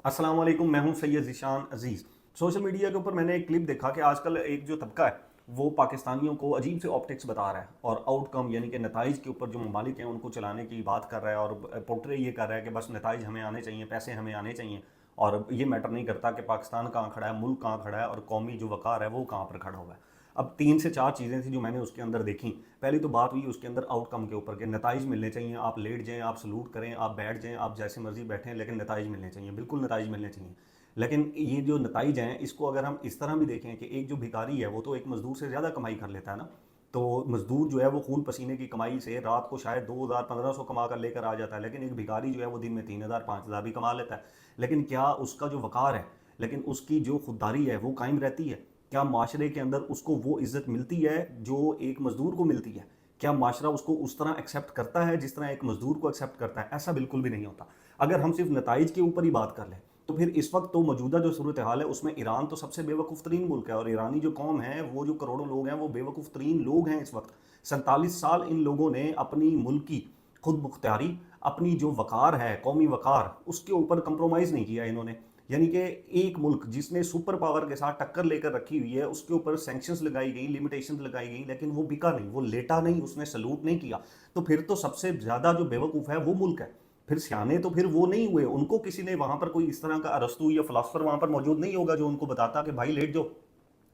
अस्सलाम वालेकुम, मैं हूं सैयद ज़ीशान अजीज़। सोशल मीडिया के ऊपर मैंने एक क्लिप देखा कि आजकल एक जो तबका है वो पाकिस्तानियों को अजीब से ऑप्टिक्स बता रहा है और आउटकम यानी कि नताइज के ऊपर जो ममालिक हैं उनको चलाने की बात कर रहा है और पोर्ट्रे ये कर रहा है कि बस नताइज हमें आने चाहिए, पैसे हमें आने चाहिए और ये मैटर नहीं करता कि पाकिस्तान कहाँ खड़ा है, मुल्क कहाँ खड़ा है और कौमी जो वक़ार है वो कहाँ पर खड़ा हुआ है। अब 3 से 4 चीज़ें थी जो मैंने उसके अंदर देखी। पहली तो बात हुई उसके अंदर आउटकम के ऊपर के नताइज मिलने चाहिए, आप लेट जाएँ, आप सलूट करें, आप बैठ जाएँ, आप जैसे मर्ज़ी बैठें, लेकिन नताइज मिलने चाहिए, बिल्कुल नताइज मिलने चाहिए। लेकिन ये जो नताइज हैं इसको अगर हम इस तरह भी देखें कि एक जो भिखारी है वो तो एक मज़दूर से ज़्यादा कमाई कर लेता है ना। तो मज़दूर जो है वो खून पसीने की कमाई से रात को शायद 2000 1500 कमा कर लेकर आ जाता है, लेकिन एक भिखारी जो है वो दिन में 3000 5000 भी कमा लेता है। लेकिन क्या उसका जो वक़ार है, लेकिन उसकी जो खुददारी है वो कायम रहती है? क्या माशरे के अंदर उसको वो इज़्ज़त मिलती है जो एक मज़दूर को मिलती है? क्या माशरा उसको उस तरह एक्सेप्ट करता है जिस तरह एक मज़दूर को एक्सेप्ट करता है? ऐसा बिल्कुल भी नहीं होता। अगर हम सिर्फ नताइज के ऊपर ही बात कर लें तो फिर इस वक्त तो मौजूदा जो सूरत हाल है उसमें ईरान तो सबसे बेवकूफ़ तरीन मुल्क है और ईरानी जो कौम है वो जो करोड़ों लोग हैं वो बेवकूफ़ तरीन लोग हैं इस वक्त। 47 साल इन लोगों ने अपनी मुल्क की खुद मुख्तियारी, अपनी जो वक़ार है, कौमी वक़ार, उसके ऊपर कंप्रोमाइज़ नहीं किया इन्होंने। यानी कि एक मुल्क जिसने सुपर पावर के साथ टक्कर लेकर रखी हुई है उसके ऊपर सैंक्शंस लगाई गई, लिमिटेशंस लगाई गई, लेकिन वो बिका नहीं, वो लेटा नहीं, उसने सलूट नहीं किया। तो फिर तो सबसे ज़्यादा जो बेवकूफ़ है वो मुल्क है। फिर सियाने तो फिर वो नहीं हुए, उनको किसी ने वहाँ पर कोई इस तरह का अरस्तू या फिलासफर वहाँ पर मौजूद नहीं होगा जो उनको बताता कि भाई लेट जाओ,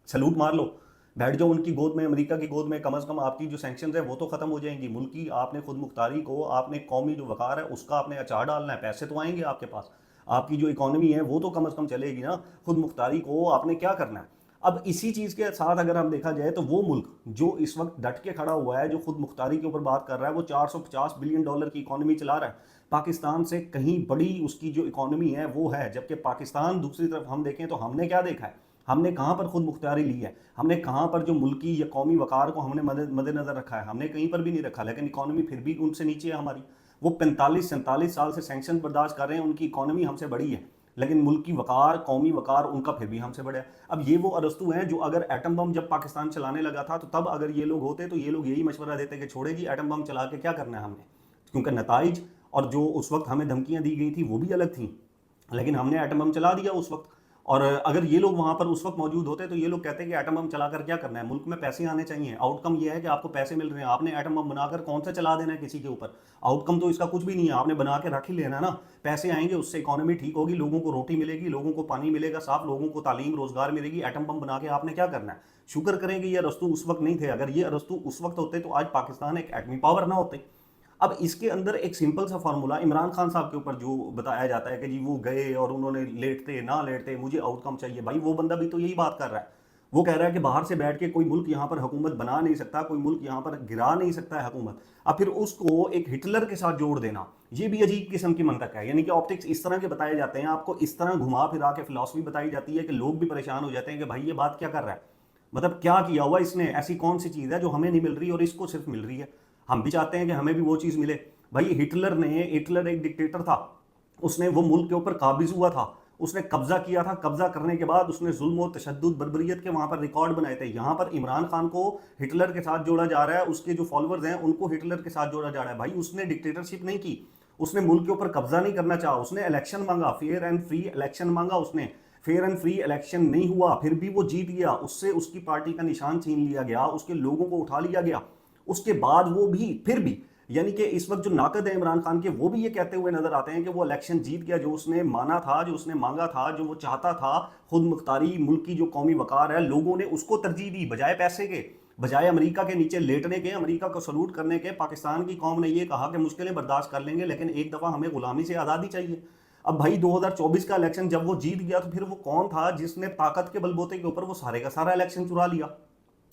सैल्यूट मार लो, बैठ जाओ उनकी गोद में, अमेरिका की गोद में, कम से कम आपकी जो सैंक्शंस है वो तो खत्म हो जाएंगी। मुल्क की आपने खुद मुख्तारी को, आपने कौमी जो वकार है उसका आपने अचार डालना है, पैसे तो आएंगे आपके पास, आपकी जो इकोनॉमी है वो तो कम से कम चलेगी ना। खुद मुख्तारी को आपने क्या करना है? अब इसी चीज़ के साथ अगर हम देखा जाए तो वो मुल्क जो इस वक्त डट के खड़ा हुआ है, जो खुद मुख्तारी के ऊपर बात कर रहा है, वो $450 बिलियन की इकोनॉमी चला रहा है। पाकिस्तान से कहीं बड़ी उसकी जो इकोनॉमी है वो है, जबकि पाकिस्तान दूसरी तरफ हम देखें तो हमने क्या देखा है, हमने कहाँ पर खुद मुख्तियारी ली है, हमने कहाँ पर जो मुल्की या कौमी वकार को हमने मद्देनजर रखा है, हमने कहीं पर भी नहीं रखा। लेकिन इकोनॉमी फिर भी उनसे नीचे है हमारी। वो 45 47 साल से सैंक्शन बर्दाश्त कर रहे हैं, उनकी इकोनॉमी हमसे बड़ी है, लेकिन मुल्क की वकार, कौमी वकार उनका फिर भी हमसे बड़ा है। अब ये वो अरस्तु हैं जो अगर एटम बम जब पाकिस्तान चलाने लगा था तो तब अगर ये लोग होते तो ये लोग यही मशवरा देते कि छोड़ेगी एटम बम चला के क्या करना है हमने, क्योंकि नताइज और जो उस वक्त हमें धमकियां दी गई थी वो भी अलग थी, लेकिन हमने एटम बम चला दिया उस वक्त। और अगर ये लोग वहां पर उस वक्त मौजूद होते तो ये लोग कहते कि एटम बम चलाकर क्या करना है, मुल्क में पैसे आने चाहिए, आउटकम ये है कि आपको पैसे मिल रहे हैं, आपने एटम बम बनाकर कौन सा चला देना है किसी के ऊपर? आउटकम तो इसका कुछ भी नहीं है, आपने बना के रख ही लेना ना। पैसे आएंगे, उससे इकोनॉमी ठीक होगी, लोगों को रोटी मिलेगी, लोगों को पानी मिलेगा साफ, लोगों को तालीम रोजगार मिलेगी। एटम बम बना के आपने क्या करना है? शुक्र करेंगे ये अरस्तु उस वक्त नहीं थे। अगर ये अरस्तु उस वक्त होते तो आज पाकिस्तान एक एटमी पावर ना होते। अब इसके अंदर एक सिंपल सा फार्मूला इमरान खान साहब के ऊपर जो बताया जाता है कि जी वो गए और उन्होंने लेटते ना लेटते मुझे आउटकम चाहिए, भाई वो बंदा भी तो यही बात कर रहा है। वो कह रहा है कि बाहर से बैठ के कोई मुल्क यहाँ पर हुकूमत बना नहीं सकता, कोई मुल्क यहाँ पर गिरा नहीं सकता है हुकूमत। अब फिर उसको एक हिटलर के साथ जोड़ देना, ये भी अजीब किस्म की मंतक है। यानी कि ऑप्टिक्स इस तरह के बताए जाते हैं, आपको इस तरह घुमा फिरा के फिलॉसफी बताई जाती है कि लोग भी परेशान हो जाते हैं कि भाई ये बात क्या कर रहा है, मतलब क्या किया हुआ इसने, ऐसी कौन सी चीज़ है जो हमें नहीं मिल रही और इसको सिर्फ मिल रही है। हम भी चाहते हैं कि हमें भी वो चीज़ मिले। भाई हिटलर एक डिक्टेटर था, उसने वो मुल्क के ऊपर काबिज हुआ था, उसने कब्जा किया था, कब्जा करने के बाद उसने जुल्म और तशद्दुद बर्बरियत के वहां पर रिकॉर्ड बनाए थे। यहाँ पर इमरान खान को हिटलर के साथ जोड़ा जा रहा है, उसके जो फॉलोअर्स हैं उनको हिटलर के साथ जोड़ा जा रहा है। भाई उसने डिक्टेटरशिप नहीं की, उसने मुल्क के ऊपर कब्जा नहीं करना चाहा, उसने इलेक्शन मांगा, फेयर एंड फ्री इलेक्शन मांगा उसने, फेयर एंड फ्री इलेक्शन नहीं हुआ, फिर भी वो जीत गया, उससे उसकी पार्टी का निशान छीन लिया गया, उसके लोगों को उठा लिया गया। उसके बाद वो भी फिर भी, यानी कि इस वक्त जो नाकद है इमरान खान के, वो भी ये कहते हुए नजर आते हैं कि वो इलेक्शन जीत गया, जो उसने माना था, जो उसने मांगा था, जो वो चाहता था, खुद मुख्तारी, मुल्क की जो कौमी वकार है, लोगों ने उसको तरजीह दी बजाय पैसे के, बजाय अमेरिका के नीचे लेटने के, अमेरिका को सलूट करने के। पाकिस्तान की कौम ने ये कहा कि मुश्किलें बर्दाश्त कर लेंगे लेकिन एक दफ़ा हमें गुलामी से आज़ादी चाहिए। अब भाई 2024 का इलेक्शन जब वो जीत गया तो फिर वो कौन था जिसने ताकत के बलबूते के ऊपर वो सारे का सारा इलेक्शन चुरा लिया?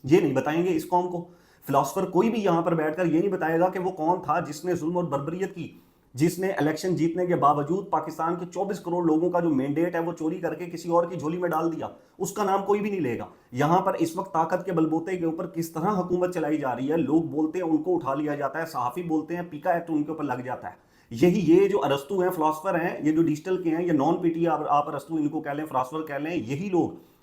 ये नहीं बताएंगे इस कौम को। फिलोसफर कोई भी यहां पर बैठकर ये नहीं बताएगा कि वो कौन था जिसने जुल्म और बर्बरियत की, जिसने इलेक्शन जीतने के बावजूद पाकिस्तान के 24 करोड़ लोगों का जो मैंडेट है वो चोरी करके किसी और की झोली में डाल दिया। उसका नाम कोई भी नहीं लेगा। यहां पर इस वक्त ताकत के बलबूते के ऊपर किस तरह हुकूमत चलाई जा रही है, लोग बोलते हैं उनको उठा लिया जाता है, सहाफी बोलते हैं पीका एक्ट उनके ऊपर लग जाता है। यही ये जो अरस्तु हैं, फिलोसफर हैं, ये जो डिजिटल के हैं, ये नॉन पीटी आप अरस्तु इनको कह लें, फिलोसफर कह लें,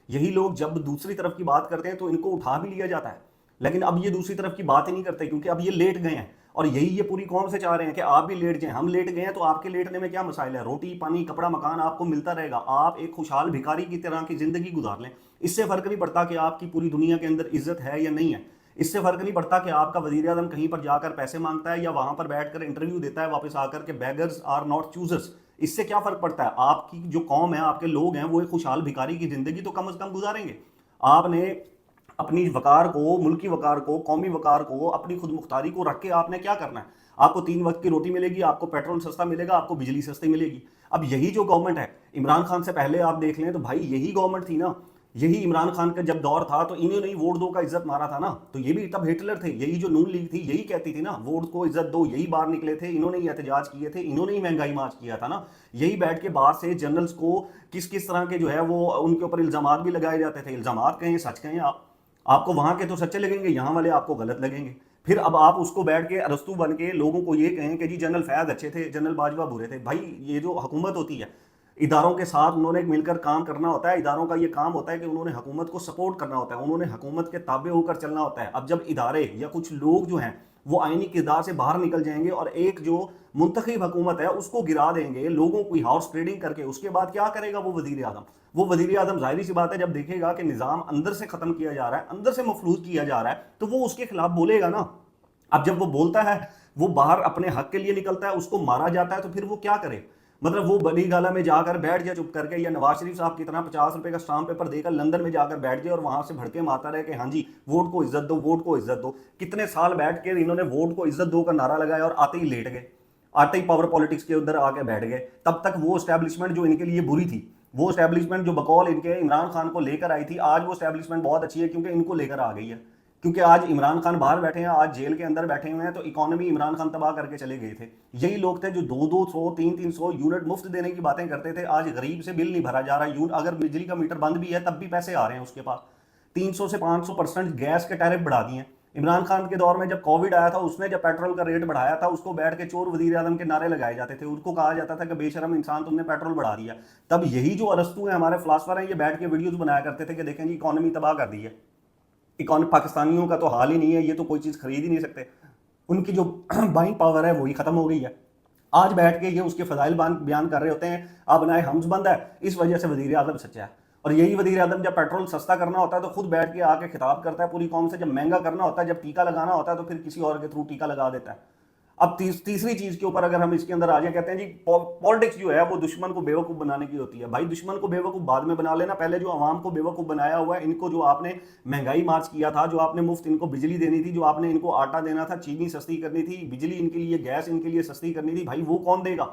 यही लोग जब दूसरी तरफ की बात करते हैं तो इनको उठा भी लिया जाता है। लेकिन अब ये दूसरी तरफ की बात ही नहीं करते क्योंकि अब ये लेट गए हैं। اور یہی یہ پوری قوم سے چاہ رہے ہیں کہ آپ بھی لیٹ جائیں. ہم لیٹ گئے ہیں تو آپ کے لیٹنے میں کیا مسائل ہے؟ روٹی پانی کپڑا مکان آپ کو ملتا رہے گا, آپ ایک خوشحال بھکاری کی طرح کی زندگی گزار لیں. اس سے فرق نہیں پڑتا کہ آپ کی پوری دنیا کے اندر عزت ہے یا نہیں ہے. اس سے فرق نہیں پڑتا کہ آپ کا وزیر اعظم کہیں پر جا کر پیسے مانگتا ہے یا وہاں پر بیٹھ کر انٹرویو دیتا ہے واپس آ کر کے بیگرز آر ناٹ چوزرز. اس سے کیا فرق پڑتا ہے؟ آپ کی جو قوم ہے, آپ کے لوگ ہیں, وہ ایک خوشحال بھکاری کی زندگی تو کم از کم گزاریں گے. آپ نے اپنی وقار کو, ملکی وقار کو, قومی وقار کو, اپنی خود مختاری کو رکھ کے آپ نے کیا کرنا ہے؟ آپ کو 3 وقت کی روٹی ملے گی, آپ کو پیٹرول سستا ملے گا, آپ کو بجلی سستی ملے گی. اب یہی جو گورنمنٹ ہے, عمران خان سے پہلے آپ دیکھ لیں تو بھائی یہی گورنمنٹ تھی نا, یہی عمران خان کا جب دور تھا تو انہوں نے ووٹ دو کا عزت مارا تھا نا. تو یہ بھی تب ہٹلر تھے, یہی جو نون لیگ تھی یہی کہتی تھی نا ووٹ کو عزت دو, یہی باہر نکلے تھے, انہوں نے ہی احتجاج کیے تھے, انہوں نے ہی مہنگائی مارچ کیا تھا نا. یہی بیٹھ کے باہر سے جنرلز کو کس طرح کے جو ہے وہ ان کے اوپر الزامات بھی لگائے جاتے تھے. الزامات کہیں سچ کہیں, آپ کو وہاں کے تو سچے لگیں گے, یہاں والے آپ کو غلط لگیں گے. پھر اب آپ اس کو بیٹھ کے ارسطو بن کے لوگوں کو یہ کہیں کہ جی جنرل فیاض اچھے تھے, جنرل باجوہ برے تھے. بھائی یہ جو حکومت ہوتی ہے, اداروں کے ساتھ انہوں نے مل کر کام کرنا ہوتا ہے. اداروں کا یہ کام ہوتا ہے کہ انہوں نے حکومت کو سپورٹ کرنا ہوتا ہے, انہوں نے حکومت کے تابع ہو کر چلنا ہوتا ہے. اب جب ادارے یا کچھ لوگ جو ہیں وہ آئینی کردار سے باہر نکل جائیں گے اور ایک جو منتخب حکومت ہے اس کو گرا دیں گے لوگوں کو ہارس ٹریڈنگ کر کے, اس کے بعد کیا کرے گا وہ وزیر اعظم؟ وہ وزیر اعظم ظاہری سی بات ہے جب دیکھے گا کہ نظام اندر سے ختم کیا جا رہا ہے, اندر سے مفلوج کیا جا رہا ہے, تو وہ اس کے خلاف بولے گا نا. اب جب وہ بولتا ہے, وہ باہر اپنے حق کے لیے نکلتا ہے, اس کو مارا جاتا ہے, تو پھر وہ کیا کرے؟ مطلب وہ بلی گالا میں جا کر بیٹھ جائے چپ کر کے, یا نواز شریف صاحب کی طرح 50 روپے کا اسٹامپ پیپر دے کر لندن میں جا کر بیٹھ جائے اور وہاں سے بھڑکے مارتا رہے کہ ہاں جی ووٹ کو عزت دو, ووٹ کو عزت دو. کتنے سال بیٹھ کے انہوں نے ووٹ کو عزت دو کا نعرہ لگایا اور آتے ہی لیٹ گئے, آتے ہی پاور پالیٹکس کے اندر آ کے بیٹھ گئے. تب تک وہ اسٹیبلشمنٹ جو ان کے لیے بری تھی, وہ اسٹیبلشمنٹ جو بقول ان کے عمران خان کو لے کر آئی تھی, آج وہ اسٹیبلشمنٹ بہت اچھی ہے کیونکہ ان کو لے کر آ گئی ہے. کیونکہ آج عمران خان باہر بیٹھے ہیں, آج جیل کے اندر بیٹھے ہوئے ہیں, تو اکانومی عمران خان تباہ کر کے چلے گئے تھے. یہی لوگ تھے جو 200 300 یونٹ مفت دینے کی باتیں کرتے تھے. آج غریب سے بل نہیں بھرا جا رہا, اگر بجلی کا میٹر بند بھی ہے تب بھی پیسے آ رہے ہیں اس کے پاس. 300 سے 500% گیس کے ٹیرف بڑھا دیے ہیں. عمران خان کے دور میں جب کووڈ آیا تھا, اس نے جب پیٹرول کا ریٹ بڑھایا تھا, اس کو بیٹھ کے چور وزیر اعظم کے نعرے لگائے جاتے تھے, ان کو کہا جاتا تھا کہ بے شرم انسان تم نے پیٹرول بڑھا دیا. تب یہی جو ارسطو ہیں, ہمارے فلاسفر ہیں, یہ بیٹھ کے ویڈیوز بنایا کرتے تھے کہ دیکھیں جی اکانومی تباہ کر دی ہے, پاکستانیوں کا تو حال ہی نہیں ہے, یہ تو کوئی چیز خرید ہی نہیں سکتے, ان کی جو بائنگ پاور ہے وہی ختم ہو گئی ہے. آج بیٹھ کے یہ اس کے فضائل بیان کر رہے ہوتے ہیں, اب نئے حمز بند ہے, اس وجہ سے وزیر اعظم سچا ہے. اور یہی وزیر اعظم جب پیٹرول سستا کرنا ہوتا ہے تو خود بیٹھ کے آ کے خطاب کرتا ہے پوری قوم سے, جب مہنگا کرنا ہوتا ہے, جب ٹیکا لگانا ہوتا ہے تو پھر کسی اور کے تھرو ٹیکا لگا دیتا ہے. اب تیسری چیز کے اوپر اگر ہم اس کے اندر آ جائیں, کہتے ہیں جی پالیٹکس جو ہے وہ دشمن کو بیوقوف بنانے کی ہوتی ہے. بھائی دشمن کو بیوقوف بعد میں بنا لینا, پہلے جو عوام کو بیوقوف بنایا ہوا ہے, ان کو جو آپ نے مہنگائی مارچ کیا تھا, جو آپ نے مفت ان کو بجلی دینی تھی, جو آپ نے ان کو آٹا دینا تھا, چینی سستی کرنی تھی, بجلی ان کے لیے, گیس ان کے لیے سستی کرنی تھی, بھائی وہ کون دے گا؟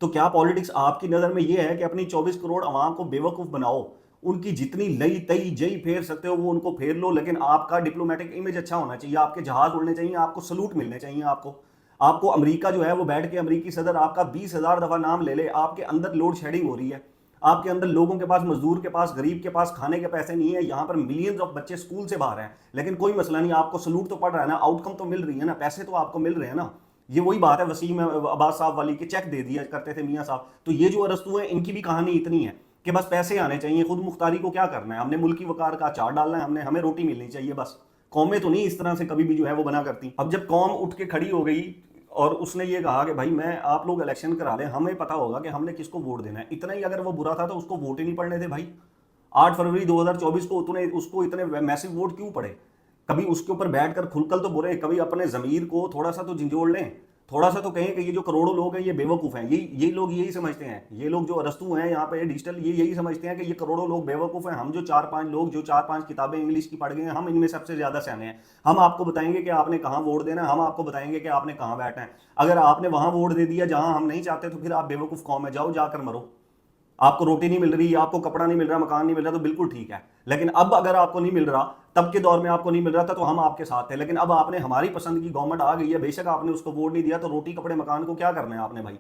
تو کیا پالیٹکس آپ کی نظر میں یہ ہے کہ اپنی 24 کروڑ عوام کو بیوقوف بناؤ, ان کی جتنی لئی تئی جئی پھیر سکتے ہو وہ ان کو پھیر لو, لیکن آپ کا ڈپلومیٹک امیج اچھا ہونا چاہیے, آپ کے جہاز اڑنے چاہیے, آپ کو سلوٹ ملنے چاہیے, آپ کو امریکہ جو ہے وہ بیٹھ کے امریکی صدر آپ کا 20,000 دفعہ نام لے لے. آپ کے اندر لوڈ شیڈنگ ہو رہی ہے, آپ کے اندر لوگوں کے پاس, مزدور کے پاس, غریب کے پاس کھانے کے پیسے نہیں ہیں, یہاں پر ملینز آف بچے اسکول سے باہر ہیں, لیکن کوئی مسئلہ نہیں, آپ کو سلوٹ تو پڑ رہا ہے نا, آؤٹ کم تو مل رہی ہے نا, پیسے تو آپ کو مل رہے ہیں نا. یہ وہی بات ہے وسیم عباس صاحب والی کے چیک دے دیا کرتے تھے میاں صاحب. تو یہ جو ارسطو ہیں ان کی بھی کہانی اتنی ہے کہ بس پیسے آنے چاہیے, خود مختاری کو کیا کرنا ہے, ہم نے ملکی وقار کا اچار ڈالنا ہے, ہمیں روٹی ملنی چاہیے بس. قومیں تو نہیں اس طرح سے کبھی بھی جو ہے وہ بنا کرتی. اب جب قوم اٹھ کے کھڑی ہو گئی اور اس نے یہ کہا کہ بھائی آپ لوگ الیکشن کرا لیں, ہمیں پتا ہوگا کہ ہم نے کس کو ووٹ دینا ہے, اتنا ہی اگر وہ برا تھا تو اس کو ووٹ ہی نہیں پڑنے تھے بھائی. 8 فروری 2024 کو اس کو اتنے میسو ووٹ کیوں پڑے؟ کبھی اس کے اوپر بیٹھ کر کھل کل تو برے, کبھی اپنے ضمیر کو تھوڑا سا تو جھنجھوڑ لیں, تھوڑا سا تو کہیں کہ یہ جو کروڑوں لوگ ہیں یہ بیوقوف ہیں. یہ لوگ یہی سمجھتے ہیں, یہ لوگ جو ارسطو ہیں یہاں پہ ڈیجیٹل, یہ یہی سمجھتے ہیں کہ یہ کروڑوں لوگ بیوقوف ہیں. ہم جو 4-5 لوگ جو 4-5 کتابیں انگلش کی پڑھ گئے ہیں, ہم ان میں سب سے زیادہ سیانے ہیں. ہم آپ کو بتائیں گے کہ آپ نے کہاں ووٹ دینا ہے, ہم آپ کو بتائیں گے کہ آپ نے کہاں بیٹھنا ہے. اگر آپ نے وہاں ووٹ دے دیا جہاں ہم نہیں چاہتے تو پھر آپ بیوقوف قوم ہے, جاؤ جا کر مرو. آپ کو روٹی نہیں مل رہی, آپ کو کپڑا نہیں مل رہا, مکان نہیں مل رہا, تو بالکل ٹھیک ہے. لیکن اب اگر آپ کو نہیں مل رہا, تب کے دور میں آپ کو نہیں مل رہا تھا تو ہم آپ کے ساتھ تھے, لیکن اب آپ نے ہماری پسند کی گورنمنٹ آ گئی ہے, بے شک آپ نے اس کو ووٹ نہیں دیا, تو روٹی کپڑے مکان کو کیا کرنا ہے آپ نے بھائی؟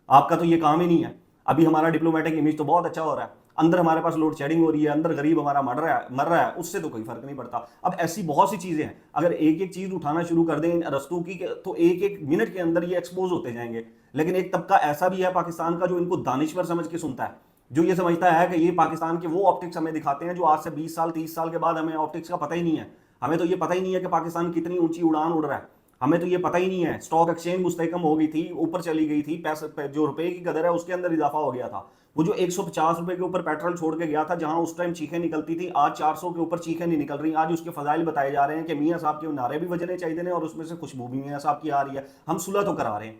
آپ کا تو یہ کام ہی نہیں ہے. ابھی ہمارا ڈپلومیٹک امیج تو بہت اچھا ہو رہا ہے, اندر ہمارے پاس لوڈ شیڈنگ ہو رہی ہے, اندر غریب ہمارا مر رہا ہے, اس سے تو کوئی فرق نہیں پڑتا. اب ایسی بہت سی چیزیں ہیں, اگر ایک ایک چیز اٹھانا شروع کر دیں ارسطو کی تو ایک ایک منٹ کے اندر یہ ایکسپوز ہوتے جائیں گے. لیکن ایک طبقہ ایسا بھی ہے پاکستان کا جو ان کو دانشور سمجھ کے سنتا ہے, جو یہ سمجھتا ہے کہ یہ پاکستان کے وہ آپٹکس ہمیں دکھاتے ہیں جو آج سے 20 سال 30 سال کے بعد ہمیں آپٹکس کا پتہ ہی نہیں ہے. ہمیں تو یہ پتہ ہی نہیں ہے کہ پاکستان کتنی اونچی اڑان اڑ رہا ہے. हमें तो ये पता ही नहीं है। स्टॉक एक्सचेंज मुस्तहकम हो गई थी, ऊपर चली गई थी, पैसे जो रुपए की कदर है उसके अंदर इजाफा हो गया था। वो जो 150 रुपए के ऊपर पेट्रोल छोड़ के गया था, जहां उस टाइम चीखें निकलती थी, आज 400 के ऊपर चीखें नहीं निकल रही। आज उसके फजाइल बताए जा रहे हैं कि मियाँ साहब के नारे भी बजने चाहिए ने और उसमें से खुशबू भी मियाँ साहब की आ रही है। हम सुलह तो करा रहे हैं।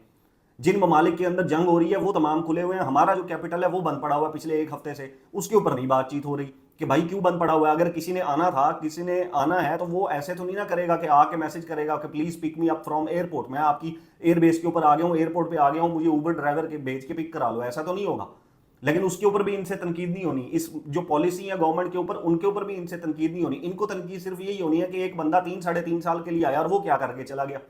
जिन ममालिक के अंदर जंग हो रही है वो तमाम खुले हुए हैं, हमारा जो कैपिटल है वो बंद पड़ा हुआ है पिछले एक हफ्ते से, उसके ऊपर नहीं बातचीत हो रही कि भाई क्यों बंद पड़ा हुआ है। अगर किसी ने आना था, किसी ने आना है, तो वो ऐसे तो नहीं ना करेगा कि आके मैसेज करेगा कि please pick me up from airport, मैं आपकी एयरबेस के ऊपर आ गया हूँ, एयरपोर्ट पे आ गया हूँ, मुझे उबर ड्राइवर के भेज के पिक करा लो, ऐसा तो नहीं होगा। लेकिन उसके ऊपर भी इनसे तनकीद नहीं होनी, इस जो पॉलिसी है गवर्नमेंट के ऊपर, उनके ऊपर भी इनसे तनकीद नहीं होनी। इनको तनकीद सिर्फ यही होनी है कि एक बंदा 3 साढ़े 3 साल के लिए आया और वो क्या करके चला गया।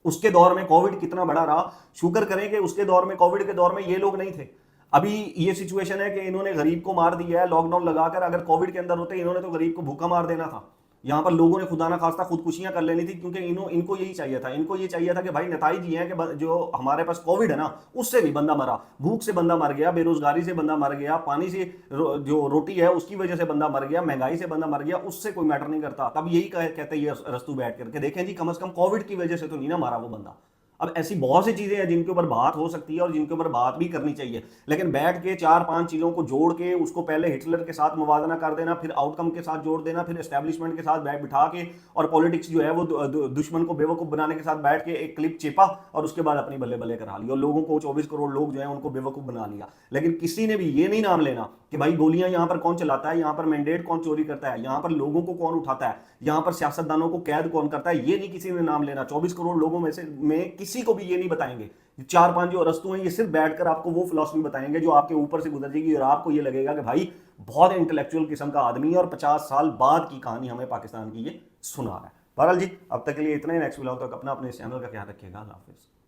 उसके दौर में कोविड कितना बड़ा रहा, शुक्र करें कि उसके दौर में, कोविड के दौर में ये लोग नहीं थे। अभी ये सिचुएशन है कि इन्होंने गरीब को मार दिया है लॉकडाउन लगाकर। अगर कोविड के अंदर होते इन्होंने तो गरीब को भूखा मार देना था। यहाँ पर लोगों ने खुदा ना खास्ता खुदकुशियां कर लेनी थी, क्योंकि इनको यही चाहिए था। इनको ये चाहिए था कि भाई नताइज ये है कि जो हमारे पास कोविड है ना, उससे भी बंदा मरा, भूख से बंदा मर गया, बेरोजगारी से बंदा मर गया, पानी से जो रोटी है उसकी वजह से बंदा मर गया, महंगाई से बंदा मर गया, उससे कोई मैटर नहीं करता। तब यही कहते ये रस्तू बैठ करके देखें जी, कम से कम कोविड की वजह से तो नहीं ना मारा वो बंदा। अब ऐसी बहुत सी चीजें हैं जिनके ऊपर बात हो सकती है और जिनके ऊपर बात भी करनी चाहिए, लेकिन बैठ के 4-5 चीजों को जोड़ के उसको पहले हिटलर के साथ मुवाजना कर देना, फिर आउटकम के साथ जोड़ देना, फिर एस्टैब्लिशमेंट के साथ बैठ बिठा के, और पॉलिटिक्स जो है वो दुश्मन को बेवकूफ बनाने के साथ बैठ के एक क्लिप चेपा और उसके बाद अपनी बल्ले बल्ले करा ली, और लोगों को 24 करोड़ लोग जो है उनको बेवकूफ बना लिया। लेकिन किसी ने भी ये नहीं नाम लेना कि भाई गोलियां यहाँ पर कौन चलाता है, यहाँ पर मैंडेट कौन चोरी करता है, यहाँ पर लोगों को कौन उठाता है, यहाँ पर सियासतदानों को कैद कौन करता है, ये नहीं किसी ने नाम लेना। 24 करोड़ लोगों में किसी को भी ये नहीं बताएंगे। 4-5 जो अरस्तु हैं ये सिर्फ बैठकर आपको वो फिलॉसफी बताएंगे जो आपके ऊपर से गुजर जाएगी, और आपको ये लगेगा कि भाई बहुत इंटेलेक्चुअल किस्म का आदमी है और 50 साल बाद की कहानी हमें पाकिस्तान की ये सुना रहा है। बहरहाल जी, अब तक के लिए इतना ही। नेक्स्ट व्लॉग तक अपने इस चैनल का ख्याल रखिएगा। अल्लाह हाफिज़।